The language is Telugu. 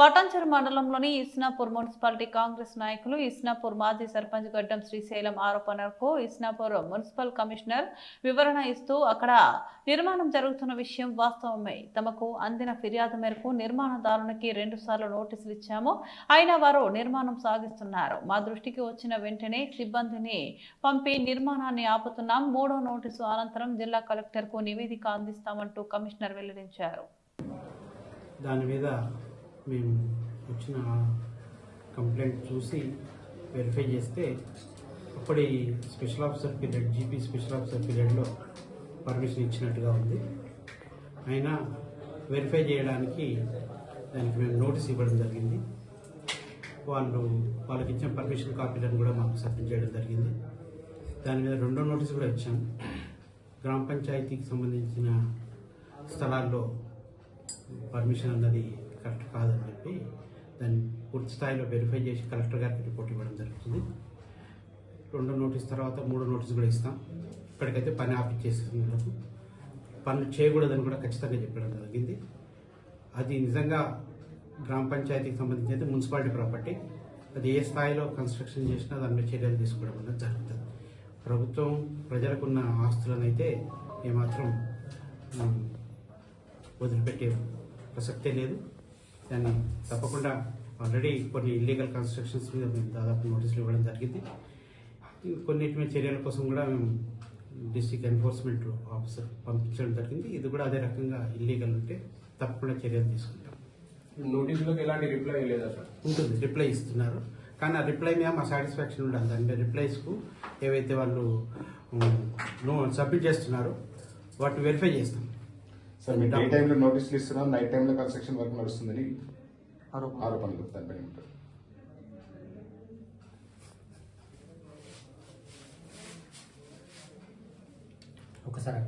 పటాన్చెరు మండలంలోని ఇస్నాపూర్ మున్సిపాలిటీ కాంగ్రెస్ నాయకులు ఇస్నాపూర్ మాజీ సర్పంచ్ గడ్డం శ్రీశైలం ఆరోపణలకు ఇస్నాపూర్ మున్సిపల్ కమిషనర్ వివరణ ఇస్తూ అక్కడ నిర్మాణం జరుగుతున్న విషయం వాస్తవమే. తమకు అందిన ఫిర్యాదు మేరకు నిర్మాణదారునికి 2 సార్లు నోటీసులు ఇచ్చాము. అయినా వారు నిర్మాణం సాగిస్తున్నారు. మా దృష్టికి వచ్చిన వెంటనే సిబ్బందిని పంపి నిర్మాణాన్ని ఆపుతున్నాం. 3వ నోటీసు అనంతరం జిల్లా కలెక్టర్కు నివేదిక అందిస్తామంటూ కమిషనర్ వెల్లడించారు. దాని మీద మేము వచ్చిన కంప్లైంట్ చూసి వెరిఫై చేస్తే అప్పటి special officer period GP special officer పీరియడ్లో పర్మిషన్ ఇచ్చినట్టుగా ఉంది. అయినా వెరిఫై చేయడానికి దానికి మేము నోటీస్ ఇవ్వడం జరిగింది. వాళ్ళకి ఇచ్చిన పర్మిషన్ కాపీలను కూడా మాకు సబ్మిట్ చేయడం జరిగింది. దాని మీద 2వ నోటీస్ కూడా ఇచ్చాము. గ్రామ పంచాయతీకి సంబంధించిన స్థలాల్లో పర్మిషన్ అన్నది కరెక్ట్ కాదని చెప్పి దాన్ని పూర్తి స్థాయిలో వెరిఫై చేసి కలెక్టర్ గారికి రిపోర్ట్ ఇవ్వడం జరుగుతుంది. 2వ నోటీస్ తర్వాత 3వ నోటీస్ కూడా ఇస్తాం. ఇప్పటికైతే పని ఆపిచ్చేసేందుకు పనులు చేయకూడదని కూడా ఖచ్చితంగా చెప్పడం జరిగింది. అది నిజంగా గ్రామ పంచాయతీకి సంబంధించి మున్సిపాలిటీ ప్రాపర్టీ, అది ఏ స్థాయిలో కన్స్ట్రక్షన్ చేసినా దాని మీద చర్యలు తీసుకోవడం అనేది జరుగుతుంది. ప్రభుత్వం ప్రజలకున్న ఆస్తులను అయితే ఏమాత్రం వదిలిపెట్టే ప్రసక్తే లేదు. దాన్ని తప్పకుండా ఆల్రెడీ కొన్ని ఇల్లీగల్ కన్స్ట్రక్షన్స్ మీద మేము దాదాపు నోటీసులు ఇవ్వడం జరిగింది. కొన్నిటి మీద చర్యల కోసం కూడా మేము డిస్ట్రిక్ట్ ఎన్ఫోర్స్మెంట్ ఆఫీసర్ పంపించడం జరిగింది. ఇది కూడా అదే రకంగా ఇల్లీగల్ ఉంటే తప్పకుండా చర్యలు తీసుకుంటాం. నోటీసులకు ఎలాంటి రిప్లై లేదా సార్? ఉంటుంది, రిప్లై ఇస్తున్నారు. కానీ ఆ రిప్లై మీద మా సాటిస్ఫాక్షన్ ఉండాలి. దాని రిప్లైస్కు ఏవైతే వాళ్ళు సబ్మిట్ చేస్తున్నారో వాటిని వెరిఫై చేస్తాం. సార్ డే టైంలో నోటీసులు ఇస్తున్నాం, నైట్ టైంలో కన్స్ట్రక్షన్ వర్క్ నడుస్తుందని ఆరోపణలు దానిపై ఉంటారు. ఒకసారి